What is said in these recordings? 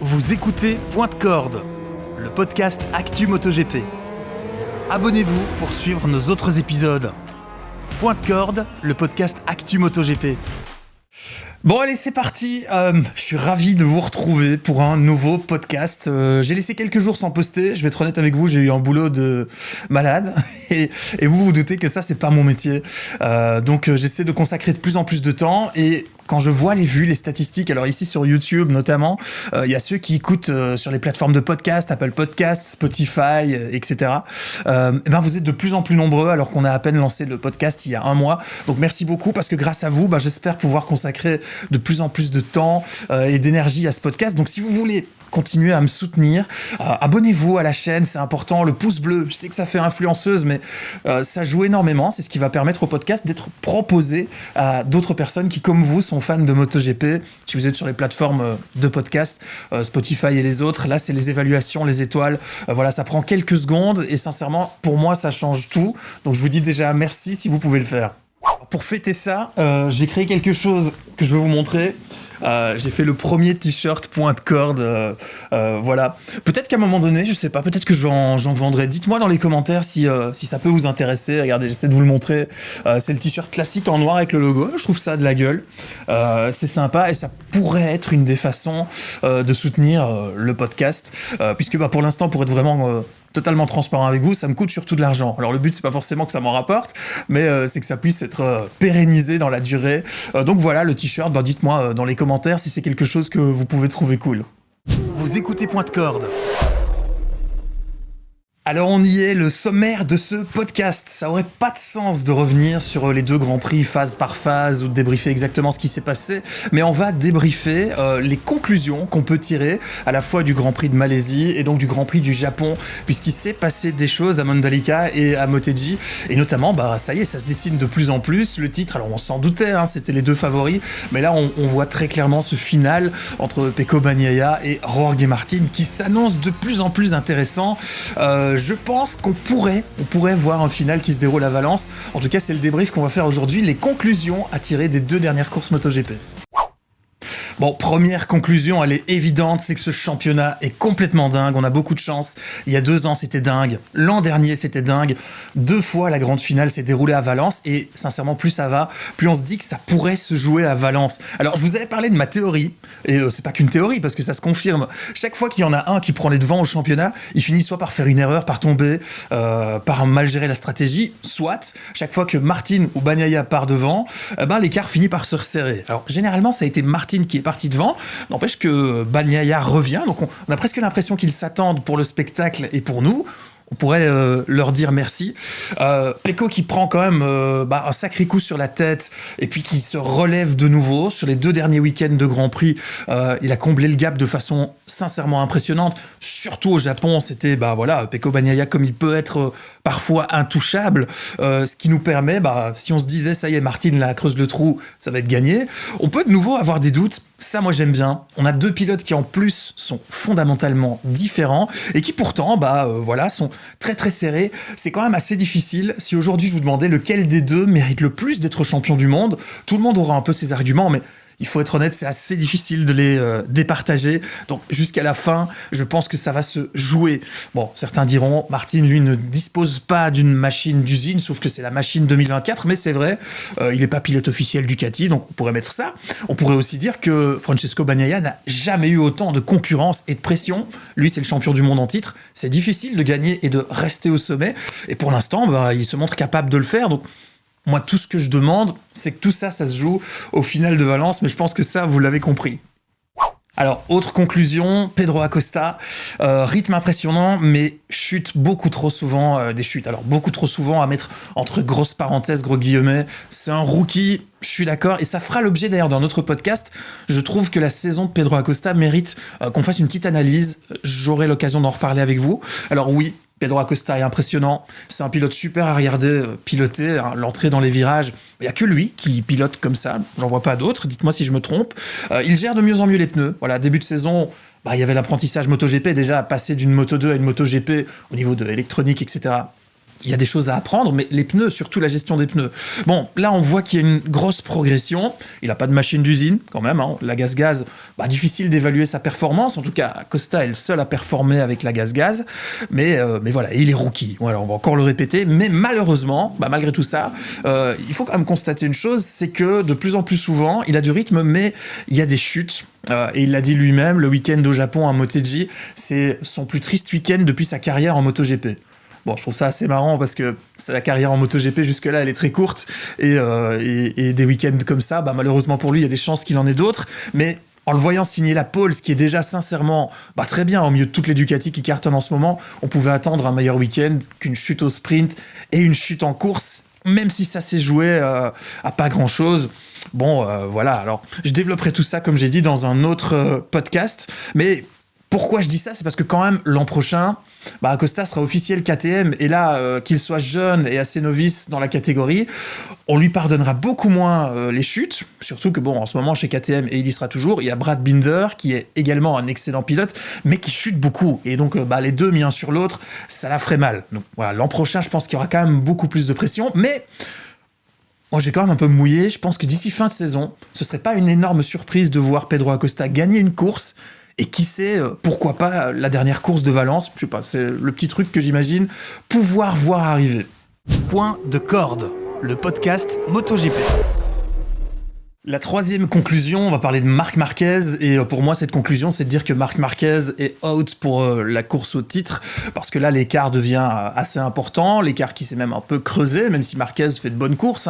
Vous écoutez Point de Corde, le podcast Actu MotoGP. Abonnez-vous pour suivre nos autres épisodes. Point de Corde, le podcast Actu MotoGP. Bon allez, c'est parti. Je suis ravi de vous retrouver pour un nouveau podcast. J'ai laissé quelques jours sans poster. Je vais être honnête avec vous, j'ai eu un boulot de malade et vous doutez que ça c'est pas mon métier. Donc j'essaie de consacrer de plus en plus de temps et quand je vois les vues, les statistiques, alors ici sur YouTube notamment, il y a ceux qui écoutent sur les plateformes de podcast, Apple Podcasts, Spotify, etc. Et ben vous êtes de plus en plus nombreux alors qu'on a à peine lancé le podcast il y a un mois. Donc merci beaucoup parce que grâce à vous, j'espère pouvoir consacrer de plus en plus de temps et d'énergie à ce podcast. Donc si vous voulez continuez à me soutenir, abonnez-vous à la chaîne, c'est important, le pouce bleu, je sais que ça fait influenceuse, mais ça joue énormément, c'est ce qui va permettre au podcast d'être proposé à d'autres personnes qui, comme vous, sont fans de MotoGP. Si vous êtes sur les plateformes de podcast, Spotify et les autres, là c'est les évaluations, les étoiles, voilà, ça prend quelques secondes et sincèrement, pour moi, ça change tout. Donc je vous dis déjà merci si vous pouvez le faire. Pour fêter ça, j'ai créé quelque chose que je vais vous montrer. J'ai fait le premier t-shirt Point de Corde, voilà. Peut-être qu'à un moment donné, je sais pas, peut-être que j'en vendrai. Dites-moi dans les commentaires si ça peut vous intéresser. Regardez, j'essaie de vous le montrer. C'est le t-shirt classique en noir avec le logo. Je trouve ça de la gueule. C'est sympa et ça pourrait être une des façons de soutenir le podcast, puisque pour l'instant, pour être vraiment totalement transparent avec vous, ça me coûte surtout de l'argent. Alors le but c'est pas forcément que ça m'en rapporte, mais c'est que ça puisse être pérennisé dans la durée. Donc voilà, le t-shirt, dites-moi dans les commentaires si c'est quelque chose que vous pouvez trouver cool. Vous écoutez Point de Corde. Alors on y est, le sommaire de ce podcast. Ça aurait pas de sens de revenir sur les deux grands prix phase par phase ou de débriefer exactement ce qui s'est passé, mais on va débriefer les conclusions qu'on peut tirer à la fois du Grand Prix de Malaisie et donc du Grand Prix du Japon, puisqu'il s'est passé des choses à Mandalika et à Motegi, et notamment, ça y est, ça se dessine de plus en plus. Le titre, alors on s'en doutait, c'était les deux favoris, mais là on voit très clairement ce final entre Pecco Bagnaia et Jorge Martin qui s'annonce de plus en plus intéressant. Je pense qu'on pourrait voir un final qui se déroule à Valence. En tout cas, c'est le débrief qu'on va faire aujourd'hui, les conclusions à tirer des deux dernières courses MotoGP. Bon, première conclusion, elle est évidente, c'est que ce championnat est complètement dingue, on a beaucoup de chance. Il y a 2 ans, c'était dingue. L'an dernier, c'était dingue. 2 fois, la grande finale s'est déroulée à Valence. Et sincèrement, plus ça va, plus on se dit que ça pourrait se jouer à Valence. Alors, je vous avais parlé de ma théorie. Et c'est pas qu'une théorie, parce que ça se confirme. Chaque fois qu'il y en a un qui prend les devants au championnat, il finit soit par faire une erreur, par tomber, par mal gérer la stratégie, soit, chaque fois que Martin ou Bagnaia part devant, l'écart finit par se resserrer. Alors, généralement, ça a été Martin qui est parti devant, n'empêche que Bagnaia revient, donc on a presque l'impression qu'ils s'attendent pour le spectacle et pour nous. On pourrait leur dire merci. Pecco qui prend quand même un sacré coup sur la tête et puis qui se relève de nouveau. Sur les 2 derniers week-ends de Grand Prix, il a comblé le gap de façon sincèrement impressionnante. Surtout au Japon, c'était Pecco Bagnaia comme il peut être parfois intouchable. Ce qui nous permet, si on se disait ça y est, Martin là creuse le trou, ça va être gagné. On peut de nouveau avoir des doutes. Ça, moi, j'aime bien. On a 2 pilotes qui, en plus, sont fondamentalement différents et qui, pourtant, sont très, très serrés. C'est quand même assez difficile. Si aujourd'hui, je vous demandais lequel des deux mérite le plus d'être champion du monde, tout le monde aura un peu ses arguments, mais il faut être honnête, c'est assez difficile de les départager. Donc, jusqu'à la fin, je pense que ça va se jouer. Bon, certains diront, Martin, lui, ne dispose pas d'une machine d'usine, sauf que c'est la machine 2024, mais c'est vrai, il n'est pas pilote officiel Ducati, donc on pourrait mettre ça. On pourrait aussi dire que Francesco Bagnaia n'a jamais eu autant de concurrence et de pression. Lui, c'est le champion du monde en titre. C'est difficile de gagner et de rester au sommet. Et pour l'instant, il se montre capable de le faire. Donc, moi, tout ce que je demande, c'est que tout ça, ça se joue au final de Valence, mais je pense que ça, vous l'avez compris. Alors, autre conclusion, Pedro Acosta, rythme impressionnant, mais chute beaucoup trop souvent des chutes. Alors, beaucoup trop souvent à mettre entre grosses parenthèses, gros guillemets. C'est un rookie, je suis d'accord, et ça fera l'objet d'ailleurs d'un autre podcast. Je trouve que la saison de Pedro Acosta mérite qu'on fasse une petite analyse. J'aurai l'occasion d'en reparler avec vous. Alors oui, Pedro Acosta est impressionnant, c'est un pilote super à regarder piloter, l'entrée dans les virages, il n'y a que lui qui pilote comme ça, j'en vois pas d'autres, dites-moi si je me trompe. Il gère de mieux en mieux les pneus, voilà, début de saison, il y avait l'apprentissage MotoGP, déjà passer d'une Moto2 à une MotoGP au niveau de l'électronique, etc. il y a des choses à apprendre, mais les pneus, surtout la gestion des pneus. Bon, là, on voit qu'il y a une grosse progression. Il n'a pas de machine d'usine, quand même. Hein. La Gaz, difficile d'évaluer sa performance. En tout cas, Costa est le seul à performer avec la Gaz. Mais voilà, il est rookie. Voilà, on va encore le répéter. Mais malheureusement, malgré tout ça, il faut quand même constater une chose, c'est que de plus en plus souvent, il a du rythme, mais il y a des chutes. Et il l'a dit lui-même, le week-end au Japon en Motegi, c'est son plus triste week-end depuis sa carrière en MotoGP. Bon, je trouve ça assez marrant parce que sa carrière en MotoGP jusque-là, elle est très courte et des week-ends comme ça, malheureusement pour lui, il y a des chances qu'il en ait d'autres. Mais en le voyant signer la pole, ce qui est déjà sincèrement très bien au milieu de toutes les Ducati qui cartonnent en ce moment, on pouvait attendre un meilleur week-end qu'une chute au sprint et une chute en course, même si ça s'est joué à pas grand-chose. Bon, voilà. Alors, je développerai tout ça, comme j'ai dit, dans un autre podcast, mais pourquoi je dis ça ? C'est parce que quand même, l'an prochain, Acosta sera officiel KTM, et là, qu'il soit jeune et assez novice dans la catégorie, on lui pardonnera beaucoup moins les chutes, surtout que en ce moment, chez KTM, et il y sera toujours, il y a Brad Binder, qui est également un excellent pilote, mais qui chute beaucoup, et donc les deux mis un sur l'autre, ça la ferait mal. Donc voilà, l'an prochain, je pense qu'il y aura quand même beaucoup plus de pression, mais moi, je vais quand même un peu me mouiller, je pense que d'ici fin de saison, ce serait pas une énorme surprise de voir Pedro Acosta gagner une course. Et qui sait, pourquoi pas la dernière course de Valence, je sais pas, c'est le petit truc que j'imagine pouvoir voir arriver. Point de corde, le podcast MotoGP. La troisième conclusion, on va parler de Marc Marquez, et pour moi cette conclusion c'est de dire que Marc Marquez est out pour la course au titre, parce que là l'écart devient assez important, l'écart qui s'est même un peu creusé, même si Marquez fait de bonnes courses,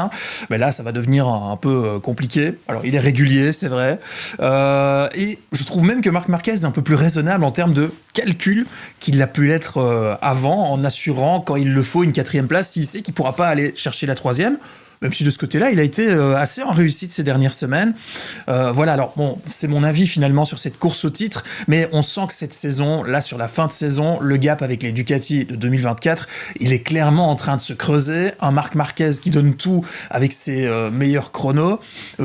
mais là ça va devenir un peu compliqué. Alors il est régulier, c'est vrai, et je trouve même que Marc Marquez est un peu plus raisonnable en termes de calcul qu'il a pu l'être avant, en assurant quand il le faut une 4e place s'il sait qu'il pourra pas aller chercher la 3e. Même si de ce côté-là, il a été assez en réussite ces dernières semaines. Voilà, alors bon, c'est mon avis finalement sur cette course au titre, mais on sent que cette saison, là sur la fin de saison, le gap avec les Ducati de 2024, il est clairement en train de se creuser. Un Marc Marquez qui donne tout avec ses meilleurs chronos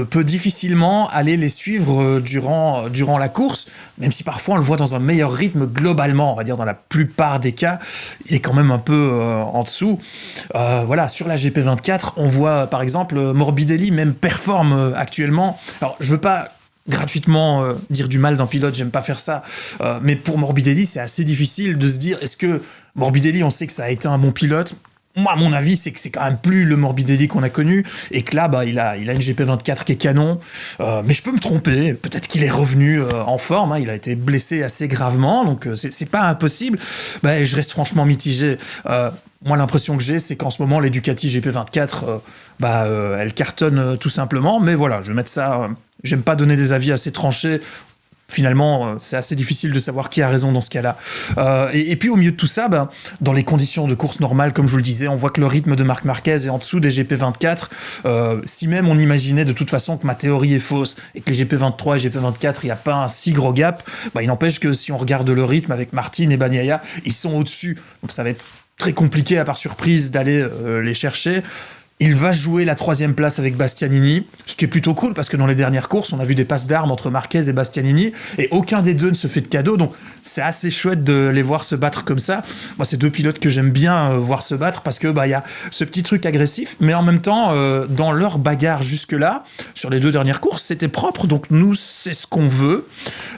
peut difficilement aller les suivre durant la course, même si parfois on le voit dans un meilleur rythme globalement, on va dire dans la plupart des cas, il est quand même un peu en dessous. Voilà, sur la GP24, on voit par exemple Morbidelli même performe actuellement. Alors je veux pas gratuitement dire du mal d'un pilote, j'aime pas faire ça, mais pour Morbidelli c'est assez difficile de se dire est-ce que Morbidelli, on sait que ça a été un bon pilote. Moi, à mon avis, c'est que c'est quand même plus le Morbidelli qu'on a connu, et que là, il a une GP24 qui est canon, mais je peux me tromper, peut-être qu'il est revenu en forme, il a été blessé assez gravement, donc c'est pas impossible, je reste franchement mitigé. Moi, l'impression que j'ai, c'est qu'en ce moment, les Ducati GP24, elles cartonnent tout simplement, mais voilà, je vais mettre ça, j'aime pas donner des avis assez tranchés. Finalement, c'est assez difficile de savoir qui a raison dans ce cas-là. Et puis, au milieu de tout ça, dans les conditions de course normales, comme je vous le disais, on voit que le rythme de Marc Marquez est en dessous des GP24. Si même on imaginait de toute façon que ma théorie est fausse et que les GP23 et GP24, il n'y a pas un si gros gap, il n'empêche que si on regarde le rythme avec Martin et Bagnaia, ils sont au-dessus. Donc ça va être très compliqué, à part surprise, d'aller les chercher. Il va jouer la 3e place avec Bastianini, ce qui est plutôt cool parce que dans les dernières courses, on a vu des passes d'armes entre Marquez et Bastianini et aucun des deux ne se fait de cadeau, donc c'est assez chouette de les voir se battre comme ça. Moi, c'est deux pilotes que j'aime bien voir se battre parce que y a ce petit truc agressif, mais en même temps, dans leur bagarre jusque-là, sur les 2 dernières courses, c'était propre, donc nous, c'est ce qu'on veut.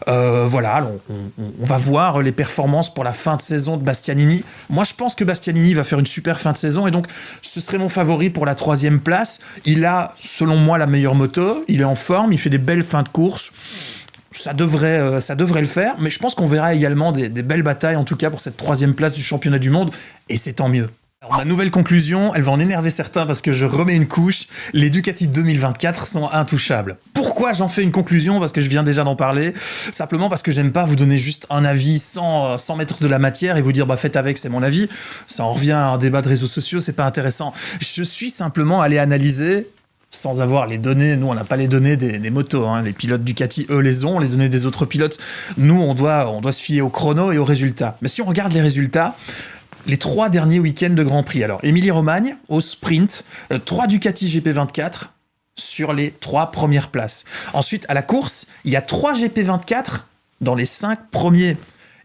Voilà, alors, on va voir les performances pour la fin de saison de Bastianini. Moi, je pense que Bastianini va faire une super fin de saison et donc ce serait mon favori pour la 3e place. Il a, selon moi, la meilleure moto. Il est en forme, il fait des belles fins de course. Ça devrait le faire, mais je pense qu'on verra également des belles batailles, en tout cas pour cette 3e place du championnat du monde, et c'est tant mieux. Alors, ma nouvelle conclusion, elle va en énerver certains parce que je remets une couche. Les Ducati 2024 sont intouchables. Pourquoi j'en fais une conclusion ? Parce que je viens déjà d'en parler. Simplement parce que j'aime pas vous donner juste un avis sans mettre de la matière et vous dire faites avec, c'est mon avis. Ça en revient à un débat de réseaux sociaux, c'est pas intéressant. Je suis simplement allé analyser, sans avoir les données, nous on n'a pas les données des motos, les pilotes Ducati eux les ont, les données des autres pilotes, nous on doit se fier au chrono et aux résultats. Mais si on regarde les résultats, les 3 derniers week-ends de Grand Prix. Alors, Émilie-Romagne, au sprint, 3 Ducati GP24 sur les 3 premières places. Ensuite, à la course, il y a 3 GP24 dans les 5 premiers.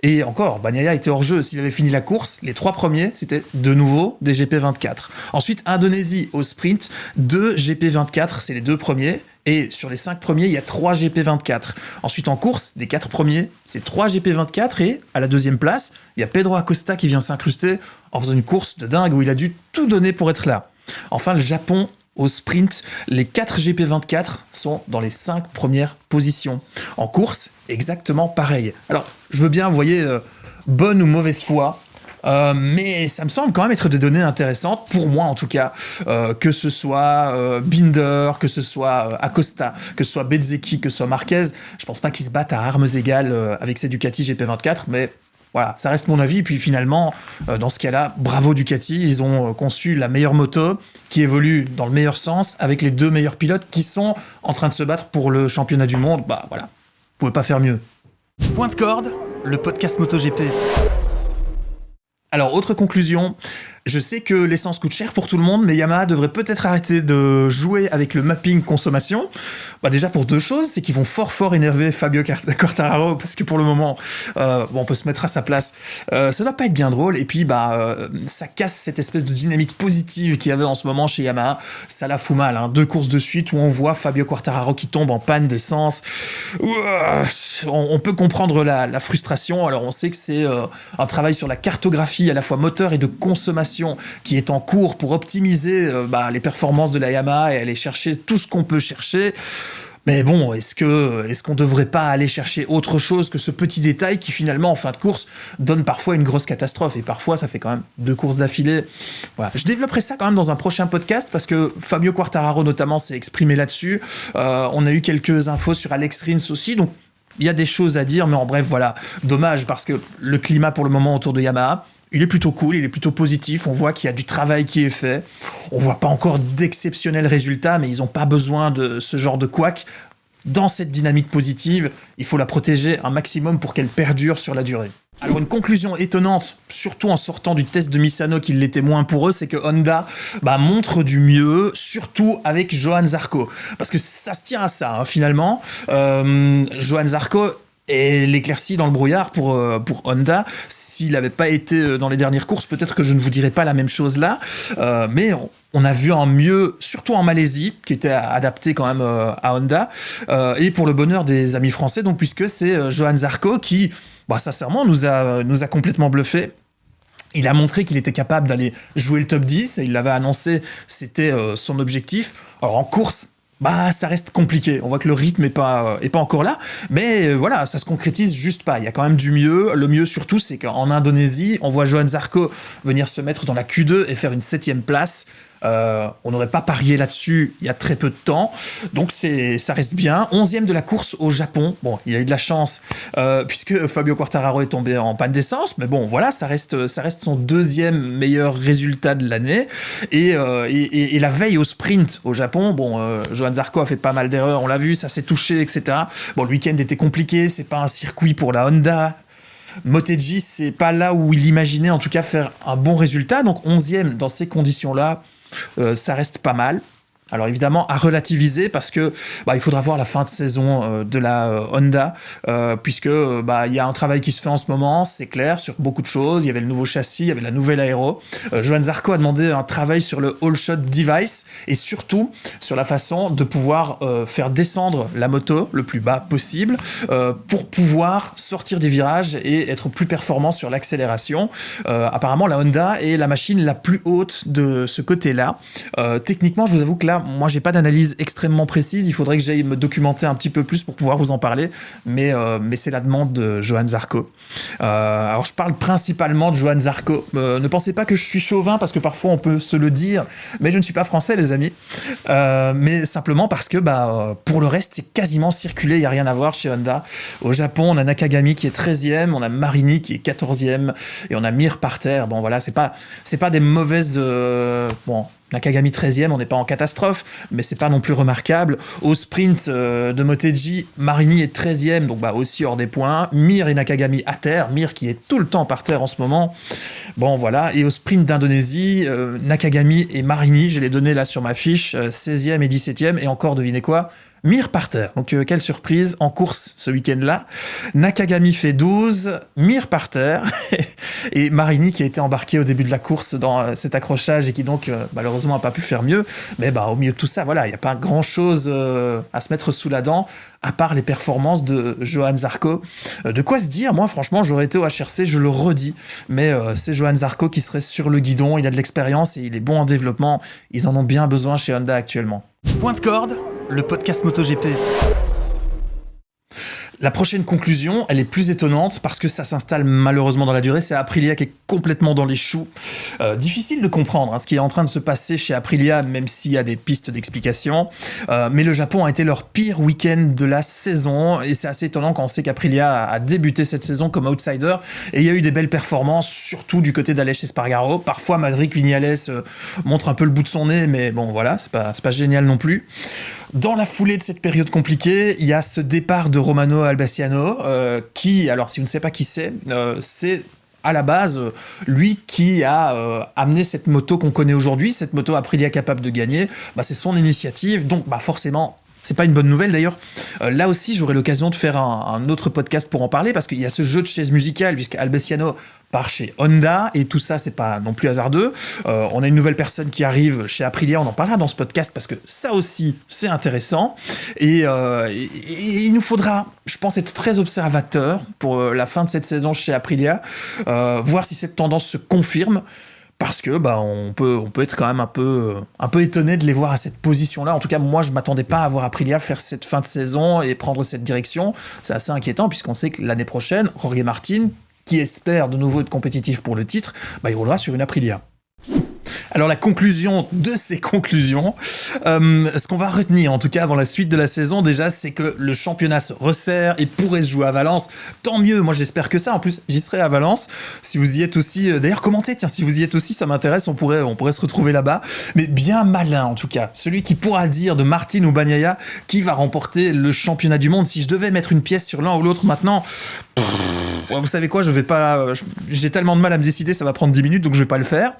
Et encore, Bagnaia était hors jeu. S'il avait fini la course, les 3 premiers, c'était de nouveau des GP24. Ensuite, Indonésie au sprint, 2 GP24, c'est les 2 premiers. Et sur les 5 premiers, il y a 3 GP24. Ensuite, en course, les 4 premiers, c'est 3 GP24. Et à la deuxième place, il y a Pedro Acosta qui vient s'incruster en faisant une course de dingue où il a dû tout donner pour être là. Enfin, le Japon au sprint, les 4 GP24 sont dans les 5 premières positions. En course, exactement pareil. Alors, je veux bien, vous voyez, bonne ou mauvaise foi, mais ça me semble quand même être des données intéressantes, pour moi en tout cas, que ce soit Binder, que ce soit Acosta, que ce soit Bezzecchi, que ce soit Marquez. Je pense pas qu'ils se battent à armes égales avec ces Ducati GP24, mais voilà, ça reste mon avis. Et puis finalement, dans ce cas-là, bravo Ducati, ils ont conçu la meilleure moto qui évolue dans le meilleur sens avec les 2 meilleurs pilotes qui sont en train de se battre pour le championnat du monde. Bah voilà, vous pouvez pas faire mieux. Point de corde, le podcast MotoGP. Alors, autre conclusion, je sais que l'essence coûte cher pour tout le monde, mais Yamaha devrait peut-être arrêter de jouer avec le mapping consommation. Bah déjà pour 2 choses, c'est qu'ils vont fort énerver Fabio Quartararo, parce que pour le moment, on peut se mettre à sa place. Ça doit pas être bien drôle, et puis ça casse cette espèce de dynamique positive qu'il y avait en ce moment chez Yamaha. Ça la fout mal, hein. 2 courses de suite où on voit Fabio Quartararo qui tombe en panne d'essence. On peut comprendre la frustration. Alors on sait que c'est un travail sur la cartographie à la fois moteur et de consommation qui est en cours pour optimiser les performances de la Yamaha et aller chercher tout ce qu'on peut chercher. Mais bon, est-ce qu'on devrait pas aller chercher autre chose que ce petit détail qui finalement en fin de course donne parfois une grosse catastrophe, et parfois ça fait quand même 2 courses d'affilée. Voilà. Je développerai ça quand même dans un prochain podcast parce que Fabio Quartararo notamment s'est exprimé là-dessus. On a eu quelques infos sur Alex Rins aussi, donc il y a des choses à dire, mais en bref, voilà. Dommage parce que le climat pour le moment autour de Yamaha, il est plutôt cool, il est plutôt positif, on voit qu'il y a du travail qui est fait, on voit pas encore d'exceptionnels résultats, mais ils ont pas besoin de ce genre de couac. Dans cette dynamique positive, il faut la protéger un maximum pour qu'elle perdure sur la durée. Alors une conclusion étonnante, surtout en sortant du test de Misano qui l'était moins pour eux, c'est que Honda montre du mieux, surtout avec Johann Zarco. Parce que ça se tient à ça, hein, finalement. Johann Zarco et l'éclaircie dans le brouillard pour Honda. S'il n'avait pas été dans les dernières courses, peut-être que je ne vous dirais pas la même chose là, mais on a vu un mieux, surtout en Malaisie, qui était adapté quand même à Honda, et pour le bonheur des amis français, donc puisque c'est Johann Zarco qui, sincèrement, nous a complètement bluffé. Il a montré qu'il était capable d'aller jouer le top 10, et il l'avait annoncé, c'était son objectif. Alors en course, ça reste compliqué. On voit que le rythme est pas encore là, mais voilà, ça se concrétise juste pas. Il y a quand même du mieux. Le mieux surtout, c'est qu'en Indonésie, on voit Johann Zarco venir se mettre dans la Q2 et faire une 7e place. On n'aurait pas parié là-dessus il y a très peu de temps, donc ça reste bien. 11e de la course au Japon. Bon, il a eu de la chance puisque Fabio Quartararo est tombé en panne d'essence, mais bon, voilà, ça reste son 2e meilleur résultat de l'année. Et la veille au sprint au Japon, Johann Zarco a fait pas mal d'erreurs, on l'a vu, ça s'est touché, etc. Bon, le week-end était compliqué, c'est pas un circuit pour la Honda. Motegi, c'est pas là où il imaginait en tout cas faire un bon résultat, donc 11e dans ces conditions-là, ça reste pas mal. Alors évidemment à relativiser parce que il faudra voir la fin de saison de la Honda puisque il y a un travail qui se fait en ce moment, c'est clair, sur beaucoup de choses. Il y avait le nouveau châssis, il y avait la nouvelle aéro. Johann Zarco a demandé un travail sur le All Shot Device et surtout sur la façon de pouvoir faire descendre la moto le plus bas possible pour pouvoir sortir des virages et être plus performant sur l'accélération. Apparemment la Honda est la machine la plus haute de ce côté-là. Techniquement, je vous avoue que là, moi, j'ai pas d'analyse extrêmement précise. Il faudrait que j'aille me documenter un petit peu plus pour pouvoir vous en parler. Mais c'est la demande de Johann Zarco. Alors, je parle principalement de Johann Zarco. Ne pensez pas que je suis chauvin, parce que parfois, on peut se le dire. Mais je ne suis pas français, les amis. Mais simplement parce que, pour le reste, c'est quasiment circulé. Il n'y a rien à voir chez Honda. Au Japon, on a Nakagami qui est 13e. On a Marini qui est 14e. Et on a Mir par terre. Bon, voilà, c'est pas des mauvaises... Nakagami 13e, on n'est pas en catastrophe, mais c'est pas non plus remarquable. Au sprint de Motegi, Marini est 13e, donc aussi hors des points. Mir et Nakagami à terre, Mir qui est tout le temps par terre en ce moment. Bon voilà, et au sprint d'Indonésie, Nakagami et Marini, je les donné là sur ma fiche, 16e et 17e, et encore devinez quoi ? Mir par terre. Donc quelle surprise en course ce week-end-là. Nakagami fait 12, Mir par terre et Marini qui a été embarqué au début de la course dans cet accrochage et qui donc malheureusement n'a pas pu faire mieux. Mais au milieu de tout ça, voilà, il n'y a pas grand-chose à se mettre sous la dent à part les performances de Johann Zarco. De quoi se dire, moi franchement j'aurais été au HRC, je le redis, mais c'est Johann Zarco qui serait sur le guidon, il a de l'expérience et il est bon en développement, ils en ont bien besoin chez Honda actuellement. Point de corde, le podcast MotoGP. La prochaine conclusion, elle est plus étonnante parce que ça s'installe malheureusement dans la durée. C'est Aprilia qui est complètement dans les choux. Difficile de comprendre ce qui est en train de se passer chez Aprilia, même s'il y a des pistes d'explication. Mais le Japon a été leur pire week-end de la saison et c'est assez étonnant quand on sait qu'Aprilia a débuté cette saison comme outsider et il y a eu des belles performances, surtout du côté d'Aleix Espargaro. Parfois, Maverick Viñales montre un peu le bout de son nez, mais bon, voilà, c'est pas génial non plus. Dans la foulée de cette période compliquée, il y a ce départ de Romano Albaciano, qui, alors si vous ne savez pas qui c'est à la base lui qui a amené cette moto qu'on connaît aujourd'hui, cette moto Aprilia capable de gagner, c'est son initiative, donc forcément c'est pas une bonne nouvelle d'ailleurs. Là aussi j'aurai l'occasion de faire un autre podcast pour en parler parce qu'il y a ce jeu de chaise musicale puisque Albaciano part chez Honda et tout ça c'est pas non plus hasardeux. On a une nouvelle personne qui arrive chez Aprilia, on en parlera dans ce podcast parce que ça aussi c'est intéressant et il nous faudra, je pense, être très observateur pour la fin de cette saison chez Aprilia, voir si cette tendance se confirme. Parce que on peut être quand même un peu étonné de les voir à cette position-là. En tout cas, moi, je m'attendais pas à voir Aprilia faire cette fin de saison et prendre cette direction. C'est assez inquiétant puisqu'on sait que l'année prochaine, Jorge Martin, qui espère de nouveau être compétitif pour le titre, il roulera sur une Aprilia. Alors la conclusion de ces conclusions, ce qu'on va retenir en tout cas avant la suite de la saison déjà, c'est que le championnat se resserre et pourrait se jouer à Valence. Tant mieux, moi j'espère que ça. En plus, j'y serai à Valence. Si vous y êtes aussi, d'ailleurs commentez, tiens, si vous y êtes aussi, ça m'intéresse, on pourrait se retrouver là-bas. Mais bien malin en tout cas, celui qui pourra dire de Martin ou Bagnaia qui va remporter le championnat du monde. Si je devais mettre une pièce sur l'un ou l'autre maintenant... vous savez quoi, j'ai tellement de mal à me décider, ça va prendre 10 minutes, donc je vais pas le faire.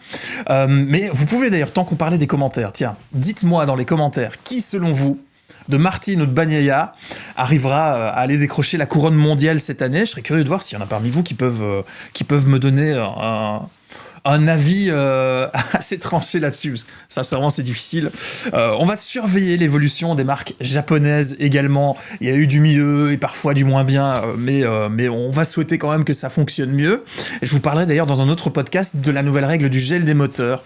Mais vous pouvez d'ailleurs, tant qu'on parlait des commentaires, tiens, dites-moi dans les commentaires qui, selon vous, de Martin ou de Bagnaia, arrivera à aller décrocher la couronne mondiale cette année. Je serais curieux de voir s'il y en a parmi vous qui peuvent me donner un avis assez tranché là-dessus. Sincèrement, c'est difficile. On va surveiller l'évolution des marques japonaises également. Il y a eu du mieux et parfois du moins bien, mais on va souhaiter quand même que ça fonctionne mieux. Et je vous parlerai d'ailleurs dans un autre podcast de la nouvelle règle du gel des moteurs,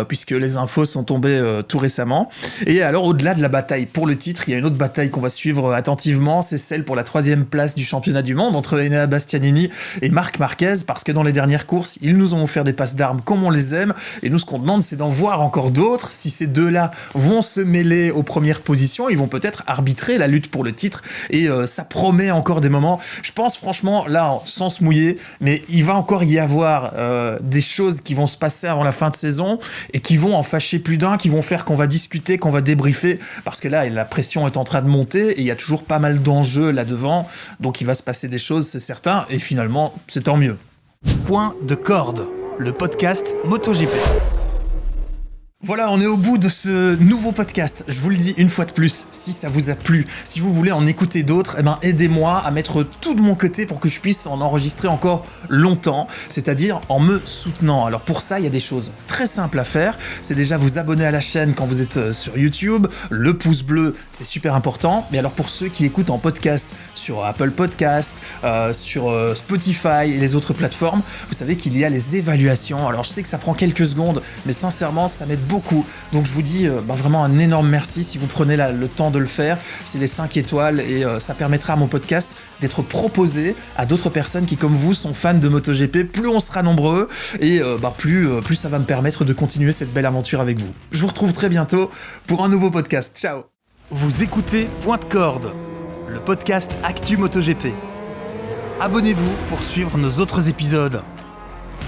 puisque les infos sont tombées tout récemment. Et alors, au-delà de la bataille pour le titre, il y a une autre bataille qu'on va suivre attentivement, c'est celle pour la 3e place du championnat du monde entre Enea Bastianini et Marc Marquez, parce que dans les dernières courses, ils nous ont offert des passes d'armes comme on les aime, et nous ce qu'on demande c'est d'en voir encore d'autres. Si ces deux-là vont se mêler aux premières positions, ils vont peut-être arbitrer la lutte pour le titre, et ça promet encore des moments, je pense franchement, là, sans se mouiller, mais il va encore y avoir des choses qui vont se passer avant la fin de saison, et qui vont en fâcher plus d'un, qui vont faire qu'on va discuter, qu'on va débriefer, parce que là, la pression est en train de monter, et il y a toujours pas mal d'enjeux là-devant, donc il va se passer des choses, c'est certain, et finalement, c'est tant mieux. Point de corde, le podcast MotoGP. Voilà, on est au bout de ce nouveau podcast. Je vous le dis une fois de plus, si ça vous a plu, si vous voulez en écouter d'autres, aidez-moi à mettre tout de mon côté pour que je puisse en enregistrer encore longtemps, c'est-à-dire en me soutenant. Alors pour ça, il y a des choses très simples à faire. C'est déjà vous abonner à la chaîne quand vous êtes sur YouTube, le pouce bleu, c'est super important. Mais alors pour ceux qui écoutent en podcast sur Apple Podcast, sur Spotify et les autres plateformes, vous savez qu'il y a les évaluations. Alors je sais que ça prend quelques secondes, mais sincèrement, ça m'aide beaucoup. Donc je vous dis vraiment un énorme merci si vous prenez le temps de le faire. C'est les 5 étoiles et ça permettra à mon podcast d'être proposé à d'autres personnes qui, comme vous, sont fans de MotoGP. Plus on sera nombreux et plus ça va me permettre de continuer cette belle aventure avec vous. Je vous retrouve très bientôt pour un nouveau podcast. Ciao. Vous écoutez Point de corde, le podcast Actu MotoGP. Abonnez-vous pour suivre nos autres épisodes.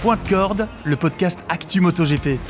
Point de corde, le podcast Actu MotoGP.